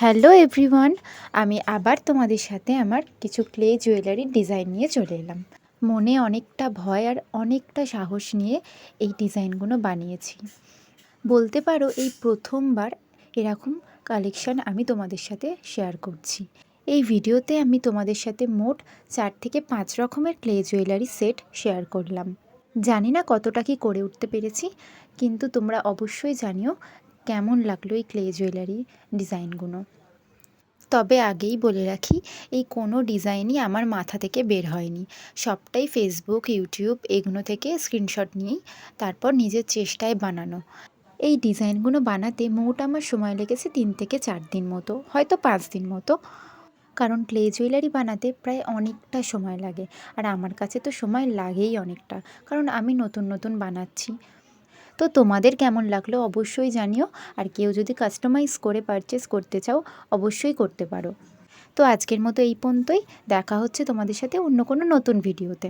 Hello everyone, আমি আবার তোমাদের সাথে আমার কিছু ক্লে জুয়েলারির ডিজাইন নিয়ে চলে এলাম। মনে অনেকটা ভয় আর অনেকটা সাহস নিয়ে এই ডিজাইনগুলো বানিয়েছি। বলতে পারো এই প্রথমবার এরকম কালেকশান আমি তোমাদের সাথে শেয়ার করছি। এই ভিডিওতে আমি তোমাদের সাথে মোট 4 থেকে 5 রকমের ক্লে জুয়েলারি সেট শেয়ার করলাম। জানি না কতটা কি করে উঠতে পেরেছি, কিন্তু তোমরা অবশ্যই জানিও কেমন লাগলো এই ক্লে জুয়েলারি ডিজাইনগুলো। তবে আগেই বলে রাখি, এই কোনো ডিজাইনই আমার মাথা থেকে বের হয়নি। সবটাই ফেসবুক, ইউটিউব এগুলো থেকে স্ক্রিনশট নিয়েই তারপর নিজের চেষ্টায় বানানো। এই ডিজাইনগুলো বানাতে মোট আমার সময় লেগেছে 3 থেকে 4 দিন মতো, হয়তো 5 দিন মতো। কারণ ক্লে জুয়েলারি বানাতে প্রায় অনেকটা সময় লাগে, আর আমার কাছে তো সময় লাগেই অনেকটা, কারণ আমি নতুন নতুন বানাচ্ছি। তো তোমাদের কেমন লাগলো অবশ্যই জানিও, আর কেউ যদি কাস্টমাইজ করে পারচেস করতে চাও অবশ্যই করতে পারো। তো আজকের মতো এই পর্যন্তই। দেখা হচ্ছে তোমাদের সাথে অন্য কোনো নতুন ভিডিওতে।